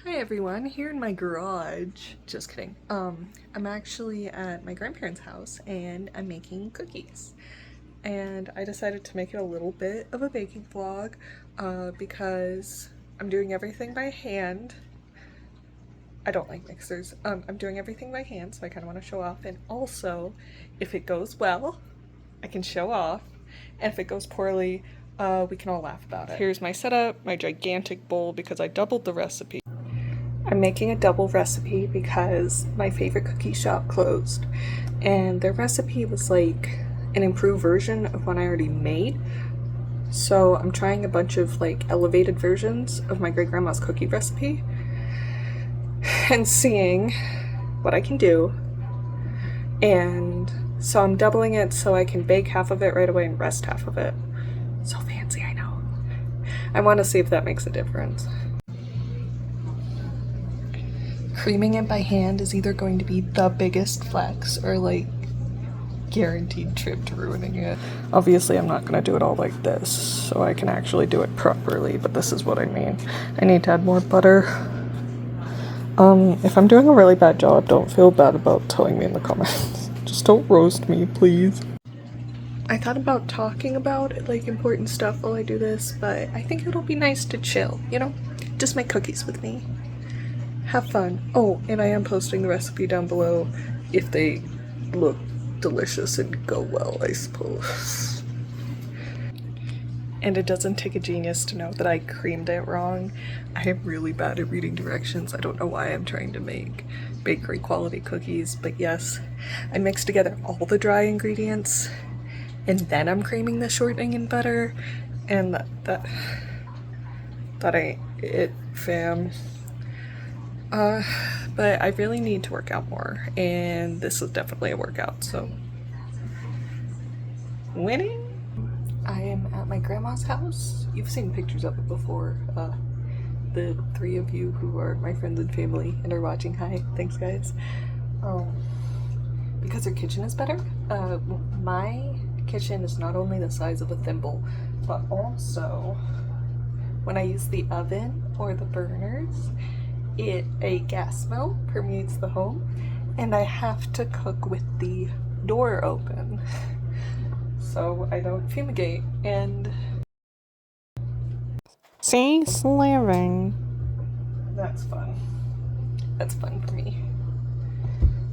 Hi everyone, here in my garage. Just kidding. I'm actually at my grandparents' house and I'm making cookies. And I decided to make it a little bit of a baking vlog because I'm doing everything by hand. I don't like mixers. I'm doing everything by hand, so I kind of want to show off. And also, if it goes well, I can show off. And if it goes poorly, we can all laugh about it. Here's my setup, my gigantic bowl because I doubled the recipe. I'm making a double recipe because my favorite cookie shop closed and their recipe was like an improved version of one I already made. So I'm trying a bunch of like elevated versions of my great grandma's cookie recipe and seeing what I can do. And so I'm doubling it so I can bake half of it right away and rest half of it. So fancy, I know. I want to see if that makes a difference. Creaming it by hand is either going to be the biggest flex or like guaranteed trip to ruining it. Obviously I'm not going to do it all like this, so I can actually do it properly, but this is what I mean. I need to add more butter. If I'm doing a really bad job, don't feel bad about telling me in the comments. Just don't roast me, please. I thought about talking about like important stuff while I do this, but I think it'll be nice to chill, you know? Just make cookies with me. Have fun. Oh, and I am posting the recipe down below if they look delicious and go well, I suppose. And it doesn't take a genius to know that I creamed it wrong. I am really bad at reading directions. I don't know why I'm trying to make bakery quality cookies, but yes, I mixed together all the dry ingredients and then I'm creaming the shortening in butter, and that ain't it, fam. But I really need to work out more, and this is definitely a workout, so winning. I am at my grandma's house. You've seen pictures of it before. The three of you who are my friends and family and are watching, hi, thanks guys. Because her kitchen is better. My kitchen is not only the size of a thimble, but also when I use the oven or the burners, a gas smell permeates the home, and I have to cook with the door open so I don't fumigate. And She's living. That's fun. That's fun for me.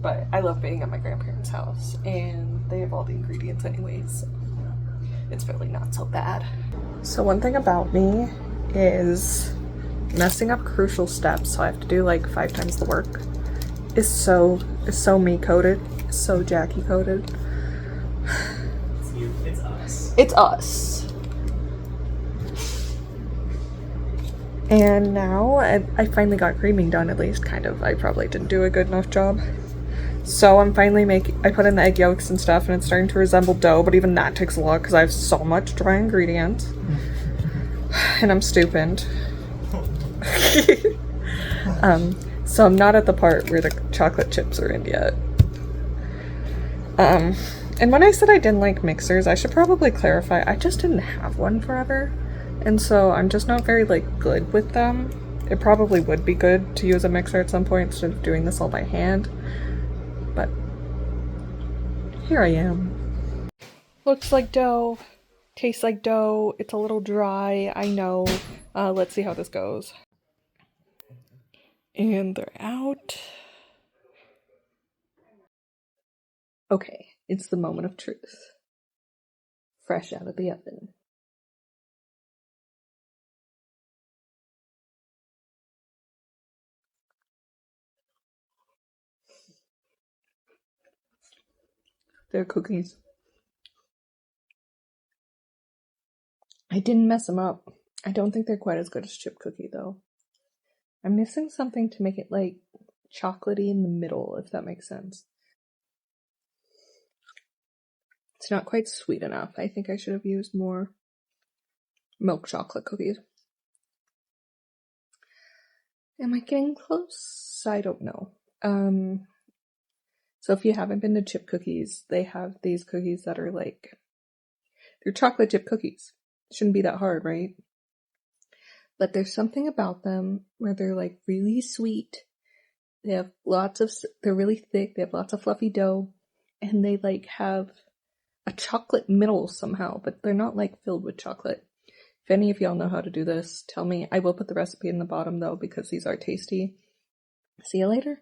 But I love being at my grandparents' house, and they have all the ingredients anyways, so it's really not so bad. So one thing about me is messing up crucial steps, so I have to do like 5 times the work. Is so me coded, so Jackie coded. It's you, it's us. It's us. And now I finally got creaming done, at least, kind of. I probably didn't do a good enough job. So I'm finally I put in the egg yolks and stuff, and it's starting to resemble dough, but even that takes a lot because I have so much dry ingredients. And I'm stupid. So I'm not at the part where the chocolate chips are in yet. And when I said I didn't like mixers, I should probably clarify, I just didn't have one forever. And so I'm just not very like good with them. It probably would be good to use a mixer at some point instead of doing this all by hand. But here I am. Looks like dough. Tastes like dough. It's a little dry, I know. Let's see how this goes. And they're out. Okay, it's the moment of truth. Fresh out of the oven. They're cookies. I didn't mess them up. I don't think they're quite as good as chip cookie though. I'm missing something to make it like chocolatey in the middle, if that makes sense. It's not quite sweet enough. I think I should have used more milk chocolate cookies. Am I getting close? I don't know. So if you haven't been to Chip Cookies, they have these cookies that are like, they're chocolate chip cookies. Shouldn't be that hard, right? but there's something about them where they're like really sweet. They have they're really thick, they have lots of fluffy dough, and they like have a chocolate middle somehow, but they're not like filled with chocolate. If any of y'all know how to do this, tell me. I will put the recipe in the bottom though, because these are tasty. See you later.